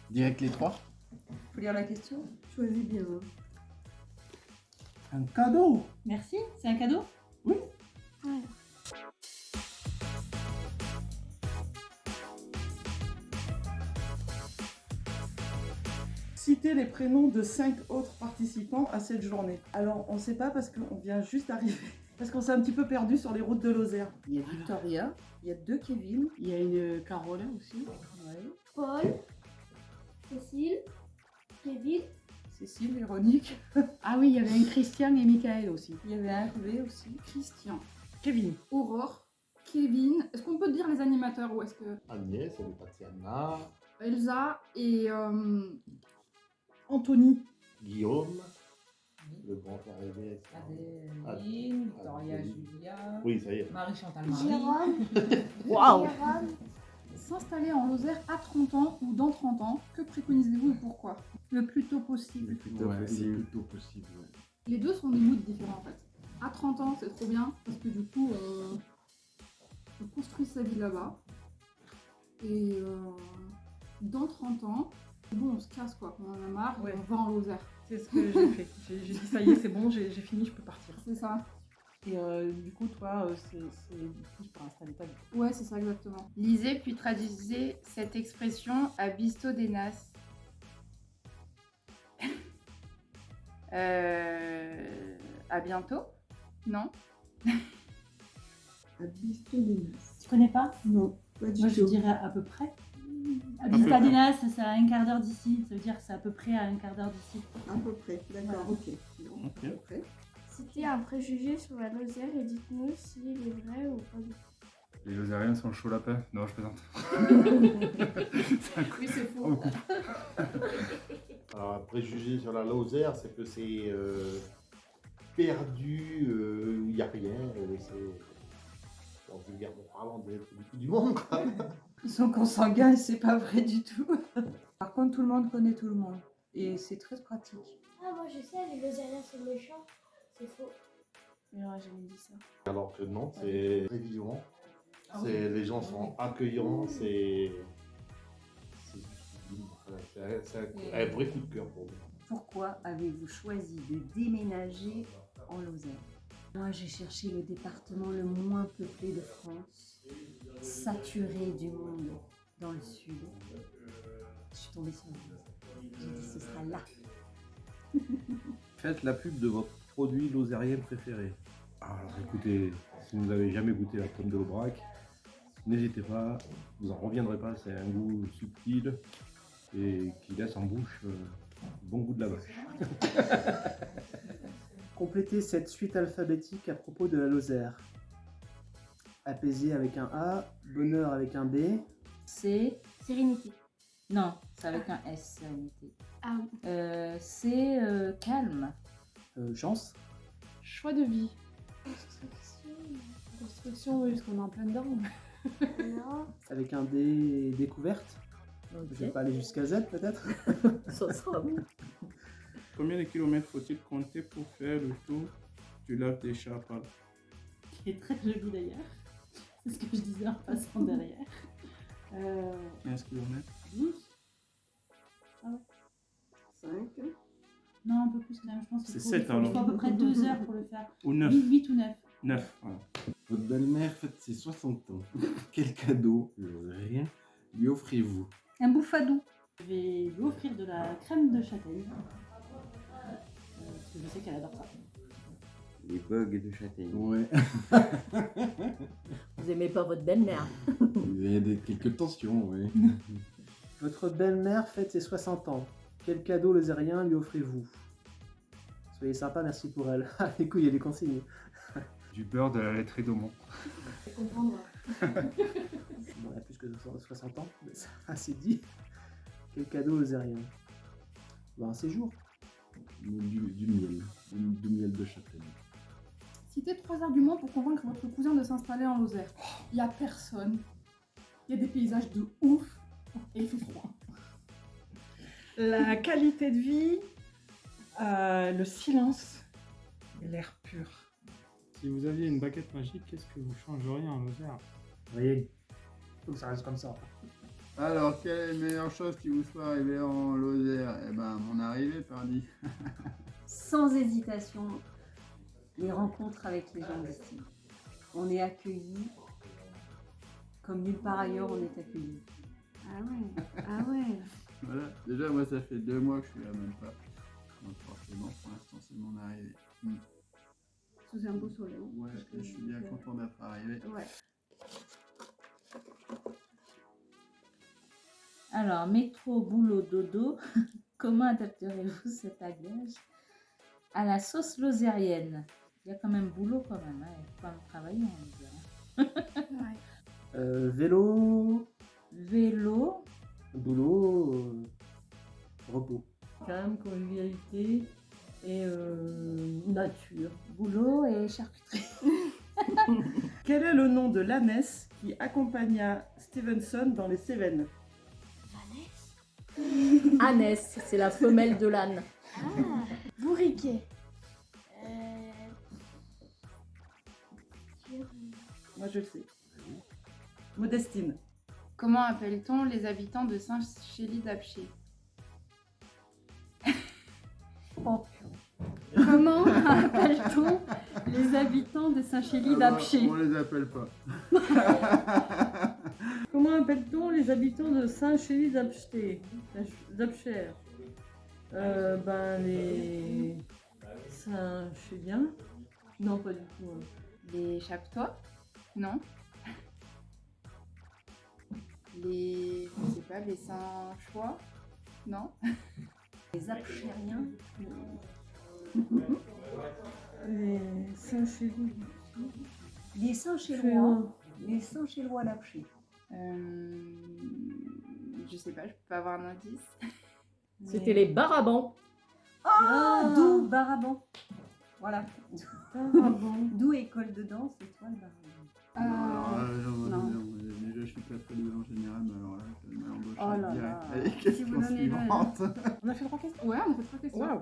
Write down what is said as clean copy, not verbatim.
Direct les trois. Faut lire la question. Choisis bien. Un cadeau. Merci, c'est un cadeau? Oui. Ouais. Citer les prénoms de 5 autres participants à cette journée. Alors, on ne sait pas parce qu'on vient juste d'arriver. Parce qu'on s'est un petit peu perdu sur les routes de Lozère. Il y a Victoria, il y a 2 Kevin. Il y a une Carole aussi. Ouais. Paul, Cécile, Kevin, Cécile, Véronique. Ah oui, il y avait un Christian et Michael aussi. Il y avait un Hervé aussi. Christian, Kevin. Aurore, Kevin. Est-ce qu'on peut dire les animateurs ou est-ce que Agnès, elle est Tatiana, Elsa et Anthony. Guillaume, le grand arrivé. Adéline, Victoria, Adéline. Julia, Oui, ça y est. Marie-Chantal Marie. Jérôme, Waouh. Jérôme. s'installer en Lozère à 30 ans ou dans 30 ans, que préconisez-vous et pourquoi? Le plus tôt possible. Le plus tôt possible. Ouais. Les deux sont des moods différents en fait. À 30 ans, c'est trop bien parce que du coup, on construit sa vie là-bas. Et dans 30 ans, bon, on se casse quoi, on en a marre, Ouais. on va en Lozère. C'est ce que j'ai fait. J'ai dit ça y est, c'est bon, j'ai fini, je peux partir. C'est ça. Et du coup, toi, c'est plus pour installer ta vie. Ouais, c'est ça exactement. Lisez puis traduisez cette expression à Bisto Denas. À bientôt? Non? Abistodenas. Tu connais pas? Non, pas du Moi, je tout. dirais à peu près. Abistadenas, c'est à un quart d'heure d'ici. Ça veut dire que c'est à peu près à un quart d'heure d'ici. À peu près, d'accord, ok. Bon, Ok. à peu près. C'était un préjugé sur la Lozère et dites-nous s'il est vrai ou pas du tout. Les Lozériens sont chauds lapins. Non, je plaisante. Oui, c'est faux. Oh, Alors, un préjugé sur la Lozère, c'est que c'est perdu, il n'y a rien. C'est, en vulgairement parlant, du coup du monde, quoi. Ils sont consanguins et c'est pas vrai du tout. Par contre, tout le monde connaît tout le monde. Et c'est très pratique. Ah, moi je sais, les Lozériens sont méchants. C'est faux. J'aurais jamais dit ça. Alors que non, c'est très vivant. Ah C'est, les gens sont accueillants, c'est un vrai coup de cœur pour nous. Pourquoi avez-vous choisi de déménager en Lozère? Moi, j'ai cherché le département le moins peuplé de France, saturé du monde dans le sud. Je suis tombée sur vous. J'ai dit, ce sera là. Faites la pub de votre produit lozérien préféré. Alors écoutez, si vous n'avez jamais goûté la pomme de l'Aubrac, n'hésitez pas, vous n'en reviendrez pas, c'est un goût subtil et qui laisse en bouche bon goût de la vache. Complétez cette suite alphabétique à propos de la Lozère. Apaisé avec un A, bonheur avec un B. C'est... Sérénité. Non, c'est avec un S, sérénité. Ah, C'est calme. Chance. Choix de vie. construction. Construction, oui, parce qu'on est en plein dedans. Non. Avec un D, découverte. Ok. Je vais pas aller jusqu'à Z peut-être. Ça sera bon. Combien de kilomètres faut-il compter pour faire le tour du lac des Chapals? Qui est très joli d'ailleurs. C'est ce que je disais en passant derrière. 15 km. 12? 5. Non, un peu plus quand même. Je pense qu'il C'est faut, 7 il faut alors. à peu près 2 heures pour le faire. Ou 9. 8 ou 9. 9, voilà. Votre belle-mère fête ses 60 ans. Quel cadeau lozérien lui offrez-vous? Un bouffadou. Je vais lui offrir de la crème de châtaigne. Parce que je sais qu'elle adore ça. Les bugs de châtaigne. Ouais. Vous aimez pas votre belle-mère? Il y a quelques tensions, oui. Votre belle-mère fête ses 60 ans. Quel cadeau lozérien lui offrez-vous? Soyez sympa, merci pour elle. Ah, du coup, il y a des consignes. Du beurre de la laiterie d'Aumont. Je comprendre. Bon, elle a plus que 60 ans, mais ça, c'est dit. Quel cadeau lozérien? Ben, un séjour. Du miel. Du miel de châtaigne. Citez 3 arguments pour convaincre votre cousin de s'installer en Lozère. Il n'y a personne. Il y a des paysages de ouf. Et il fait froid. La qualité de vie, le silence et l'air pur. Si vous aviez une baguette magique, qu'est-ce que vous changeriez en Lozère? Vous voyez, faut que ça reste comme ça. Alors, quelle est la meilleure chose qui vous soit arrivée en Lozère? Eh ben, mon arrivée, pardi. Sans hésitation, les rencontres avec les gens d'ici. On est accueillis comme nulle part ailleurs on est accueillis. Ah ouais, ah ouais. Voilà, déjà, moi, ça fait 2 mois que je suis là, même pas. Donc, forcément, pour l'instant, c'est mon arrivée. Sous un beau soleil. Ouais, je suis bien content d'être arrivé. Ouais. Alors, métro, boulot, dodo, comment adapterez-vous cet habillage à la sauce lozérienne? Il y a quand même boulot quand même, hein. Il faut quand même travailler, on va dire. Vélo, Vélo, boulot, repos. Calme, convivialité et nature. boulot et charcuterie. Quel est le nom de l'ânesse qui accompagna Stevenson dans les Cévennes? Ânesse, c'est la femelle de l'âne. Ah, bourriquet. Moi je le sais. Modestine. Comment appelle-t-on les habitants de Saint-Chély-d'Apcher? Comment appelle-t-on les habitants de Saint-Chély-d'Apcher? On les appelle pas. Comment appelle-t-on les habitants de Saint-Chély-d'Apcher? Ben les Saint-Chéliens? Non, pas du tout. Hein. Les Chapetois? Non. Les... je sais pas, les Saint-Choix? Non. Les Apchériens. Les Saint-Chély. Les Saint-Chélois. Les Saint-Chélois d'Apcher. Je sais pas, je peux pas avoir un indice. C'était les Barabans. Ah, d'où Baraban. Voilà. Baraban. D'où école de danse, étoile Baraban. Déjà, je suis pas très doué en général, mais alors là, je vais m'embaucher Oh là direct. là. Allez, Si question vous donnez le- suivante. On a fait 3 questions. Ouais, on a fait 3 questions. Waouh.